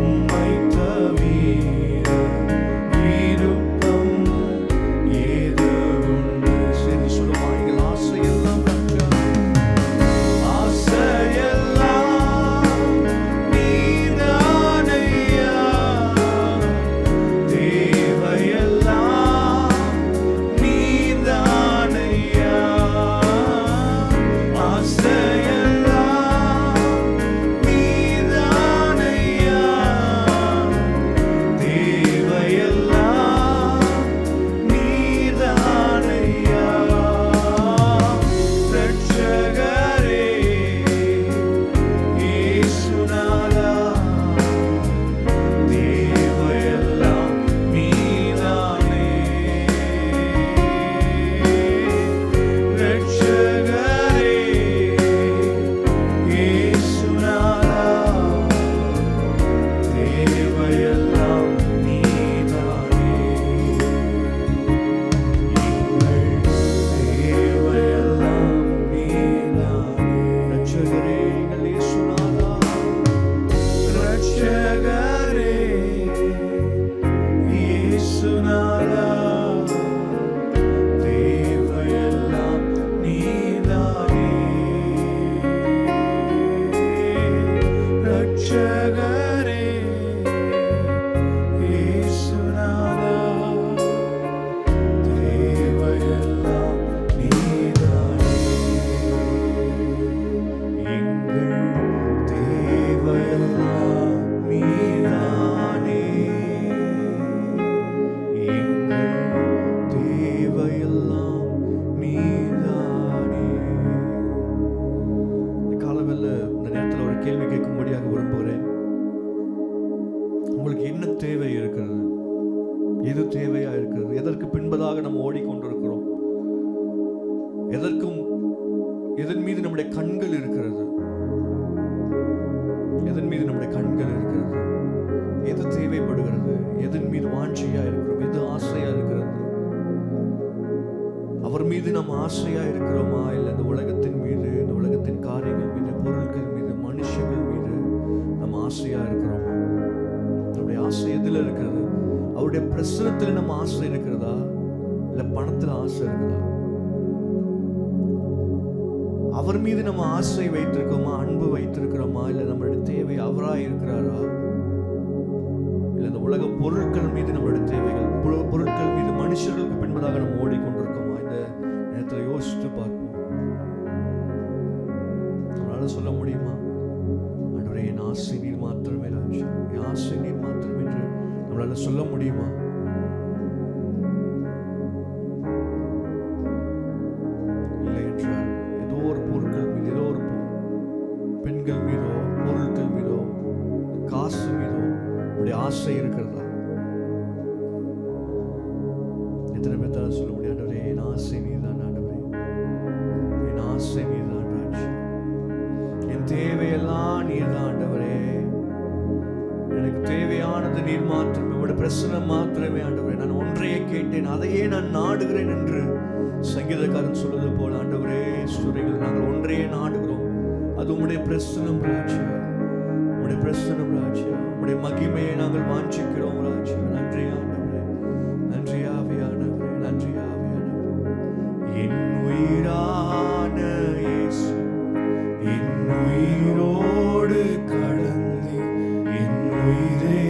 உம்மை தவிர விருப்பம் ஏது உண்டு? சரி சொல்லுமா, எங்கள் ஆசையெல்லாம் ராஜா, ஆசையெல்லாம் நீதானையா, தேவையெல்லாம் நீதானையா, ஆசையெல்லாம் நீதானையா, தேவையெல்லாம் நீதானையா. ரட்சகரே இயேசுநாதா, தேவையெல்லாம் நீதானே. ரட்சகரே இயேசுநாதா, தேவையெல்லாம் நீதானே. எங்கள் தேவையெல்லாம் நீதானே. ரட்சகரே எங்கள் இயேசுநாதா, ரட்சகரே இயேசுநாதா, தேவையெல்லாம் நீதானே. ரட்சகரே இயேசுநாதா, தேவையெல்லாம் நீதானே. எங்கள் தேவையெல்லாம் நீதானே. எங்கள் தேவையெல்லாம் நீதானே. இந்த காலவெல்ல இந்த நேரத்தில் ஒரு கேள்வி கேட்கும்படியாக விரும்புகிறேன். உங்களுக்கு என்ன தேவை இருக்கிறது? எது தேவையா இருக்கிறது? எதற்கு பின்பதாக நம்ம ஓடிக்கொண்டிருக்கிறோம்? எதன் மீது நம்முடைய கண்கள் இருக்கிறது? எதன் மீது நம்முடைய கண்கள் இருக்கிறது? எது தேவைப்படுகிறது? எதன் மீது வாஞ்சியா இருக்கிறோம்? எது ஆசையா இருக்கிறது? அவர் மீது நம்ம ஆசையா இருக்கிறோமா, இல்லை இந்த உலகத்தின் மீது, இந்த உலகத்தின் காரியங்கள் மீது, பொருட்கள் மீது, மனுஷங்கள் மீது நம்ம ஆசையா இருக்கிறோமா? நம்முடைய ஆசை எதுல இருக்கிறது? அவருடைய பிரசனத்தில் நம்ம ஆசை இருக்கிறதா, இல்ல பணத்துல ஆசை இருக்குதா? அவர் மீது நம்ம ஆசை வைத்திருக்கோமா, அன்பு வைத்திருக்கிறோமா, இல்ல நம்மளுடைய தேவை அவராய் இருக்கிறாரா, இல்ல இந்த உலக பொருட்கள் மீது நம்மளுடைய தேவைகள், பொருட்கள் மீது, மனுஷர்களுக்கு பின்பதாக நம்ம ஓடிக்கொண்டிருக்கோமா? இந்த நேரத்தில் யோசிச்சு பார்ப்போம். நம்மளால சொல்ல முடியுமா, ஆண்டவரே என் ஆசை நீர் மாத்திரமே ராஜா, என் ஆசை நீர் மாத்திரம் என்று நம்மளால சொல்ல முடியுமா? இல்லை என்றால் ஏதோ ஒரு பொருட்கள் மீது, ஏதோ ஒரு பெண்கள் மீதோ, பொருட்கள் மீதோ, காசு மீதோ உடைய ஆசை இருக்கிறதா? எத்தனை பேர்த்தால சொல்ல முடியும், ஆண்டவரே என் ஆசை நீதான், ஆண்டவரே என் ஆசை நீதான் ராஜா, என் தேவையெல்லாம் நீதான் ஆண்டவரே, எனக்கு தேவையானது நீர் மாத்திரமே, உங்களுடைய பிரசனம் மாத்திரமே ஆண்டவரே. நான் ஒன்றையே கேட்டேன், அதையே நான் நாடுகிறேன் என்று சங்கீதக்காரன் சொல்வது போல ஆண்டவரே, ஸ்துதிகள் நாங்கள் ஒன்றையே நாடுகிறோம், அது உம்முடைய பிரசனம் ராஜா, உம்முடைய பிரசனம் ராஜா, உம்முடைய மகிமையை நாங்கள் வாஞ்சிக்கிறோம் ராஜா. நன்றி ஆண்டவரே, நன்றி ஆவியானவரே, நன்றி ஆவியானவரே. என் உயிரான இயேசு, என் உயிரோடு கலந்து, என் உயிரே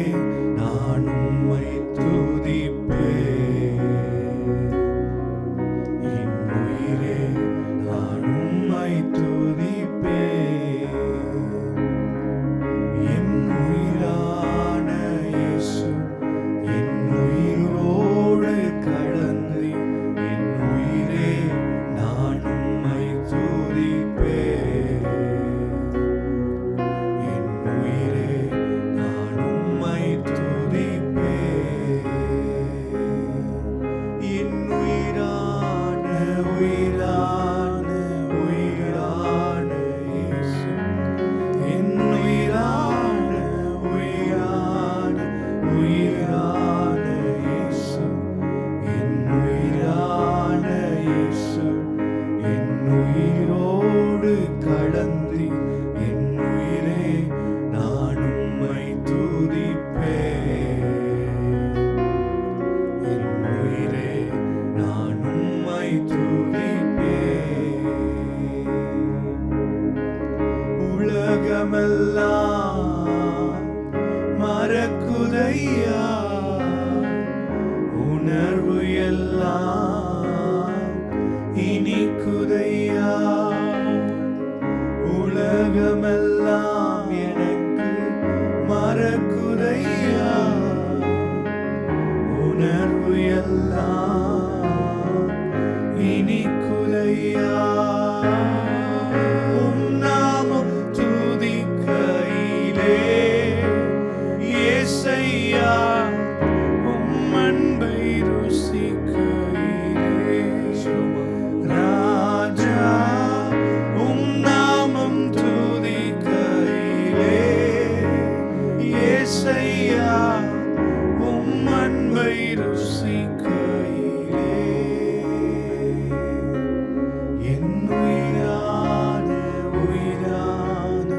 நான் உம்மை துதிப்பேன், என் உயிரே நான் உம்மை துதிப்பேன். என் உயிரான இயேசு, என் இனிக்குதையா உணர்வு எல்லாம் இனிக்குதையா உலகமெல்லாம் எனக்கு மறக்குதையா உணர்வு எல்லாம் இனிக்குதையா உம் நாமம் துதிக்கையிலே இயேசையா உம் அன்பை ருசிக்கையிலே ராஜா உம் நாமம் துதிக்கையிலே இயேசையா உம் அன்பை ருசிக்கையிலே என் உயிரான உயிரான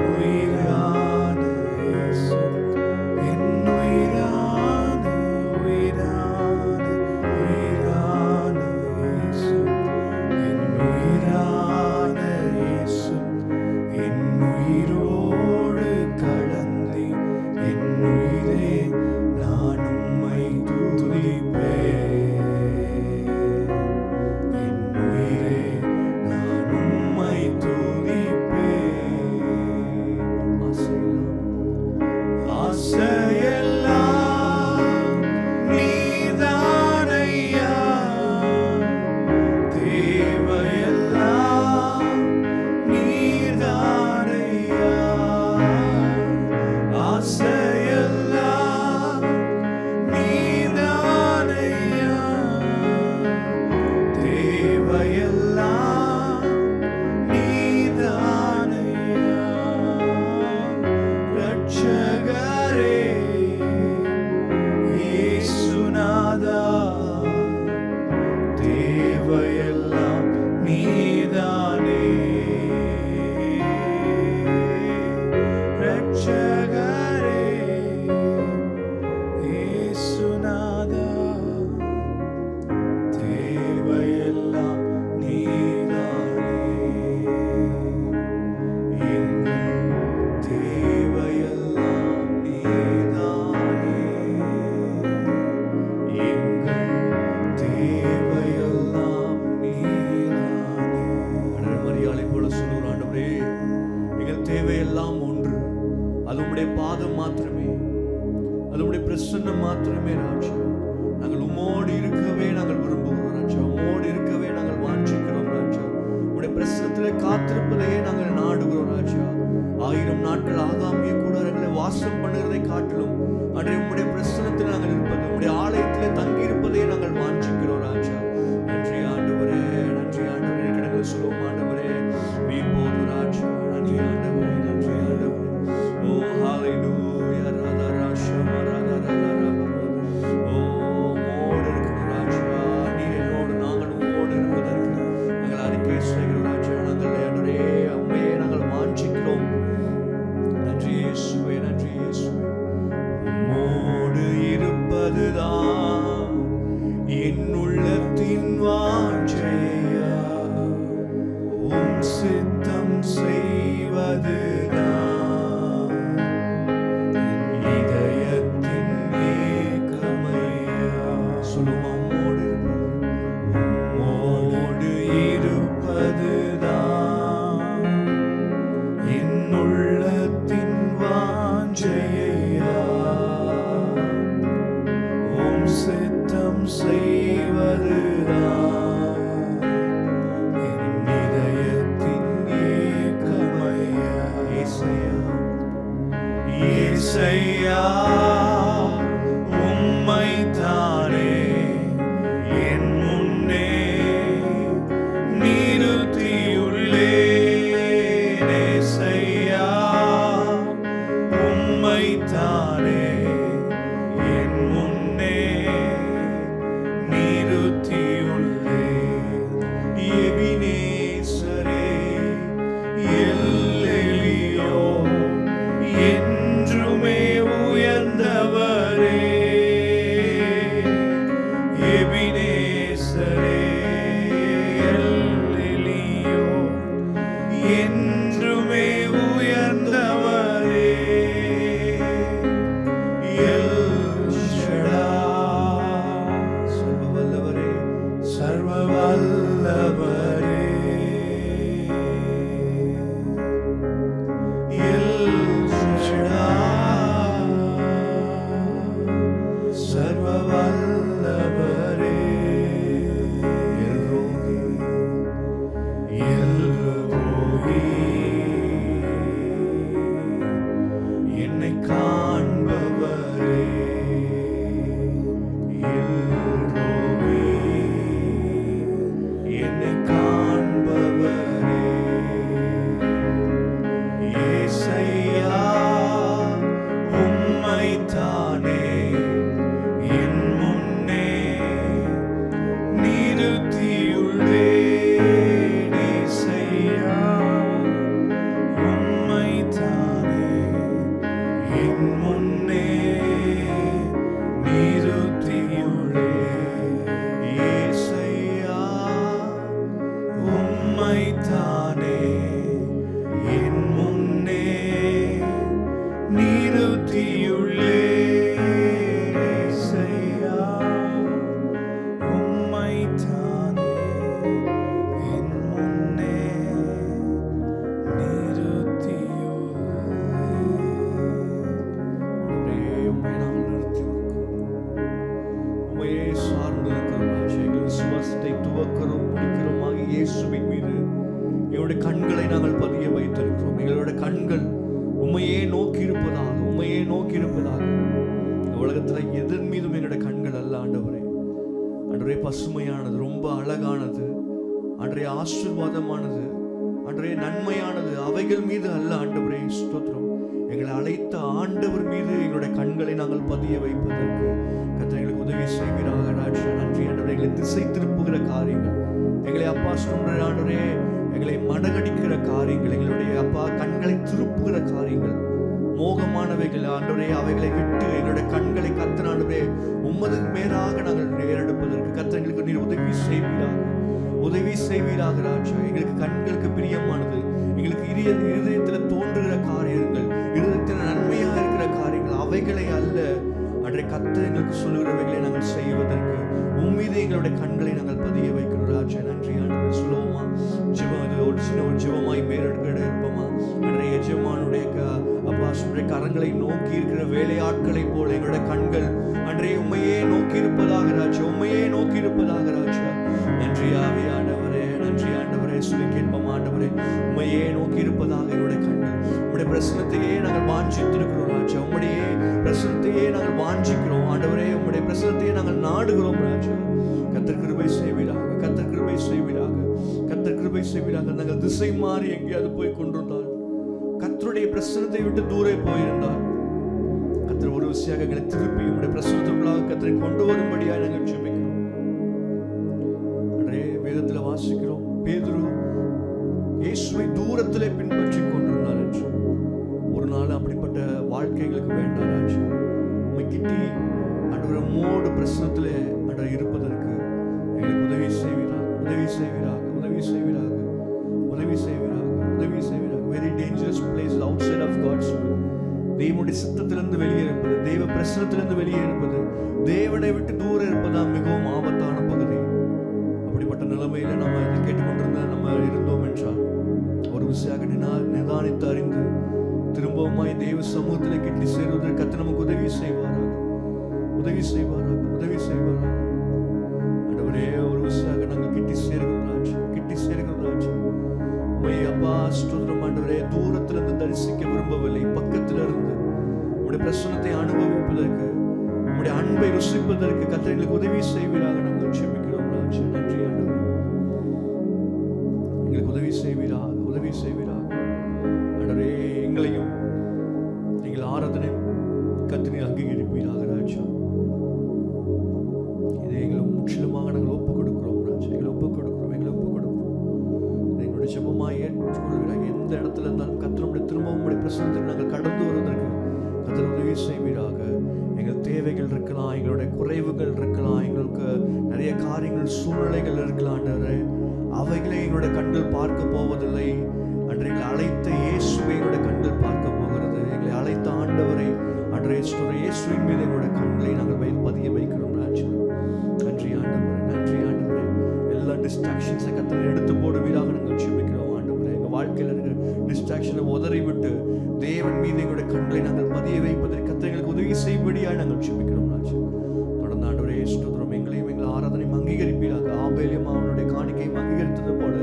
உயிரான இயேசு என் உயிரான உயிரான உயிரான இயேசு என் உயிரான இயேசு என் உயிரோடு கலந்தி என் உயிரே நான் உம்மை துதிப்பேன் என் உயிரே நான் உம்மை துதிப்பேன் ஆசையெல்லாம் நீதானையா தேவையெல்லாம் நீதானையா ஆசையெல்லாம் நீதானையா தேவையெல்லாம் நீதானையா ரட்சகரே இயேசுநாதா தேவையெல்லாம் நீதானே ரட்சகரே இயேசுநாதா தேவையெல்லாம் நீதானே எங்கள் தேவையெல்லாம் நீதானே எங்கள் தேவையெல்லாம் நீதானே மரியாதை போல சொல்லுகிற ஆண்டவரே எங்கள் தேவையெல்லாம் ஒன்று அது உம்முடைய பாதம் மாத்திரமே அது உம்முடைய பிரசன்னம் மாத்திரமே ராஜா நாங்கள் உம்மோடு இருக்கவே நாங்கள் விரும்புகிறோம் ராஜா உம்மோடு இருக்கவே நாங்கள் வாஞ்சிக்கிறோம் ராஜா உம்முடைய பிரசன்னத்தில் காத்திருப்பதையே நாங்கள் நாடுகிறோம் ராஜா 1000 நாட்கள் ஆகாமிய கூட எங்களை வாசம் பண்ணுகிறதை காட்டிலும் அன்றைய உம்முடைய பிரசன்னத்தில் நாங்கள் இருப்பது உம்முடைய ஆலயத்திலே தங்கி இருப்பதையே நாங்கள் வாஞ்சிக்கிறோம் ராஜா நன்றி ஆண்டவரே கிடங்களை சொல்லுவோம் ஆண்டவரே இப்போது ராஜா நன்றி ஆண்டவரே ஓ ஹalleluya ராதா ராஷா ராதா ராதா ஓ மோடு இருக்கிற ராஜா நீர் என்னோடு நாங்கள் உம்மோடு இருப்பதற்கு நாங்கள் அறிக்கை செய்கிறோம் ராஜா நாங்கள் ஆண்டவரே அம்மையே நாங்கள் வாஞ்சிக்கிறோம் நன்றி இயேசுவே உம்மோடு இருப்பதுதான் என் உள்ளத்தின் வாஞ்சையா உம் சித்தம் செய்வதுதான் என் இதயத்தின் ஏக்கமையா சொல்லுமா உம்மோடு இருப்பதுதான் என் உள்ளத்தின் வாஞ்சையா உம் சித்தம் செய்வதுதான் என் இதயத்தின் ஏக்கமையா இயேசையா உம்மைத்தானே என் முன்னே நிறுத்தியுள்ளேன் இயேசையா உம்மைத்தானே என் முன்னே நிறுத்தியுள்ளேன் எபினேசரே எல்லேலியோ என்றுமே உயர்ந்தவரே எபினேசரே எல்லேலியோ என்றுமே உயர்ந்தவரே எங்களுடைய கண்களை நாங்கள் பதிய வைத்திருக்கிறோம். எங்களுடைய கண்கள் உம்மையே நோக்கி இருப்பதாக, உம்மையே நோக்கி இருப்பதாக. இந்த உலகத்துல எதன் மீதும் எங்களுடைய கண்கள் அல்ல ஆண்டவரே. ஆண்டவரே, பசுமையானது, ரொம்ப அழகானது, ஆண்டவரே ஆசீர்வாதமானது, ஆண்டவரே நன்மையானது, அவைகள் மீது அல்ல ஆண்டவரே. ஸ்தோத்திரம். எங்களை அழைத்த ஆண்டவர் மீது எங்களுடைய கண்களை நாங்கள் பதிய வைப்பதற்கு கர்த்தர் எங்களுக்கு உதவி செய்வீராக. ராஜா நன்றி ஆண்டவரே. எங்களை திசை திருப்புகிற காரியங்கள், எங்களை அப்பா சொல்ற ஆண்டவரே, எங்களை மடங்கடிக்கிற காரியங்கள், எங்களுடைய அப்பா கண்களை திருப்புகிற காரியங்கள், மோகமானவைகள் ஆண்டவரே, அவைகளை விட்டு எங்களுடைய கண்களை கர்த்தர் ஆண்டவரே உம்மது மேலாக நாங்கள் ஏறெடுப்பதற்கு கர்த்தர் எங்களுக்கு நீர் உதவி செய்வீராக, உதவி செய்வீராக. ராஜா, எங்களுக்கு கண்களுக்கு பிரியமானது, எங்களுக்கு இருதயத்தில் தோன்றுகிற காரியங்கள், இருதயத்தில் நன்மையா இருக்கிற காரியங்கள், அவைகளை அல்ல அன்றைய கர்த்தர் எங்களுக்கு சொல்லுகிறவைகளை நாங்கள் செய்வதற்கு உம்மீது எங்களுடைய கண்களை நாங்கள் பதிய வைக்கிறோம். ராஜா நன்றி ஆண்டவரே. சொல்லுவோமா? ஜெபம் இது ஒரு சின்ன ஒரு ஜெபமாய் மேலெடுக்க இருப்போமா? அன்றைய எஜமானுடைய அப்பா சொல்ற கரங்களை நோக்கி இருக்கிற வேலையாட்களை போல எங்களுடைய கண்கள் அன்றைய உண்மையே நோக்கி இருப்பதாக ராஜா, உண்மையே நோக்கி இருப்பதாக ராஜா. நன்றி ஆவியானவரே, நன்றி ஆண்டவரே. சொல்லி கேட்போம் ஆண்டவரே, உண்மையே நோக்கி இருப்பதாக என்னுடைய கண்கள். உம்முடைய பிரசன்னத்தையே நாங்கள் வாஞ்சித்திருக்கிறோம் ராஜா, உம்முடைய பிரசன்னத்தையே நாங்கள் வாஞ்சிக்கிறோம் ஆண்டவரே, உம்முடைய பிரசன்னத்தையே நாங்கள் நாடுகிறோம் ராஜா. கர்த்தர் கிருபை செய்வீராக, கர்த்தர் கிருபை செய்வீராக, கர்த்தர் கிருபை செய்வீராக. நாங்கள் திசை மாறி எங்கேயாவது போய் கொண்டிருந்தால், கர்த்தருடைய பிரசன்னத்தை விட்டு தூரே போயிருந்தால், கர்த்தர் ஒரு விஷயம் எங்களை திருப்பி உம்முடைய பிரசன்னத்துக்குள்ளாக கர்த்தரை கொண்டு வரும்படியாக நாங்கள் ஜெபிக்கிறோம். அன்றைய வேதத்தில் வாசிக்கிறோம், பேதுரு இயேசுவை தூரத்திலே பின்பற்றி கொண்டிருந்தார் என்று. ஒரு நாள் அப்படிப்பட்ட வாழ்க்கைகளுக்கு வேண்டாம் ராஜா. உம்மை கிட்டி ஆண்டவரே உம்மோடு பிரசன்னத்திலே ஆண்டவரே இருப்பதற்கு எங்களுக்கு உதவி செய்வீராக, உதவி செய்வீராக, உதவி செய்வீராக, உதவி செய்வீராக, உதவி செய்வீராக. Very dangerous place outside of God's will. தேவனுடைய சித்தத்திலிருந்து வெளியே இருப்பது, தேவ பிரசன்னத்திலிருந்து வெளியே இருப்பது, தேவனை விட்டு தூரம் இருப்பதுதான் மிகவும் ஆபத்தான பகுதி. அப்படிப்பட்ட நிலைமையில நம்ம இதை கேட்டுக்கொண்டிருந்த நம்ம இருந்தோம் என்றால் ஒரு விஷயம் நிதானித்து அறிந்து திரும்பவுமாய் தேவ சமூகத்தில் கிட்டி சேருவதற்கு கர்த்தர் நமக்கு உதவி செய்வாராக, உதவி செய்வாராக, உதவி செய்வாராக. ஆண்டவரே, ஒரு விஷயம் நாங்கள் கிட்டி சேருகிறோம் ராஜா, கிட்டி சேருகிறோம் ராஜா. உம்மை அப்பா ஸ்தோத்திரம் ஆண்டவரே. தூரத்துல இருந்து தரிசிக்க விரும்பவில்லை, பக்கத்துல இருந்து உம்முடைய பிரசன்னத்தை அனுபவிப்பதற்கு, உம்முடைய அன்பை ருசிப்பதற்கு கர்த்தர் எங்களுக்கு உதவி செய்வீராக நாங்கள் ஜெபிக்கிறோம் ராஜா. நன்றி ஆண்டவரே. எங்களுக்கு உதவி செய்வீராக, உதவி செய்வீராக ஆண்டவரே. எங்களையும் நீங்கள் ஆராதனை கர்த்தரை அங்கீகரிப்பீராக ராஜா. இதை எங்களை முற்றிலுமாக நாங்கள் ஒப்புக் கொடுக்கிறோம் ராஜா, எங்களை ஒப்புக் கொடுக்கிறோம், எங்களை ஒப்புக் கொடுக்கிறோம். எங்களுடைய ஜெபமாய் ஏற்றுக்கொள்கிறாங்க. எந்த இடத்துல இருந்தாலும் கர்த்தருடைய திரும்பவும் உம்முடைய பிரசன்னத்தில் நாங்கள் கடந்து வருவதற்கு கர்த்தர் உதவி செய்வீராக. எங்கள் தேவைகள் இருக்கலாம், எங்களுடைய குறைவுகள் இருக்கலாம், எங்களுக்கு நிறைய காரியங்கள் சூழ்நிலைகள் இருக்கலாம் ஆண்டவரே. அவைகளை எங்களுடைய கண்கள் பார்க்க போவதில்லை. அன்று எங்களை அழைத்த இயேசுவை எங்களுடைய கண்கள் பார்க்க போகிறது. எங்களை அழைத்த ஆண்டவரை அன்றைய இயேசுவின் மீது எங்களுடைய கண்களை நாங்கள் பதிய வைக்கிறோம் ராஜா. நன்றி ஆண்டவரே, நன்றி ஆண்டவரே. எல்லா டிஸ்ட்ராக்ஷன்ஸை கர்த்தர் எடுத்து போடுவீராக நாங்கள் ஜெபிக்கிறோம் ஆண்டவரே. எங்கள் வாழ்க்கையில் இருக்கிற டிஸ்ட்ராக்ஷனை உதறி விட்டு தேவன் மீது எங்களுடைய கண்களை நாங்கள் பதிய வைப்பதற்கு கர்த்தர் எங்களுக்கு உதவி செய்யும்படியாக நாங்கள் ஜெபிக்கிறோம் ராஜா. தொடர்ந்து ஆண்டவரே ஸ்தோத்திரம். எங்களையும் எங்கள் ஆராதனையும் அங்கீகரிப்பீராக. ஆபேலையும் அவனுடைய காணிக்கையும் அங்கீகரித்தது போல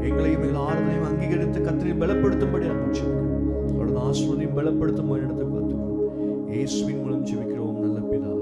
எங்களையும் எங்கள் ஆராதனையும் அங்கீகரித்து கர்த்தரை பலப்படுத்தும்படி நாங்கள் ஜெபிக்கிறோம். தொடர்ந்து ஆசீர்வதியும் பலப்படுத்தும் இடத்தை பார்த்துக்கிறோம். இயேசுவின் மூலம் ஜெபிக்கிறோம் நல்ல பிதாவே.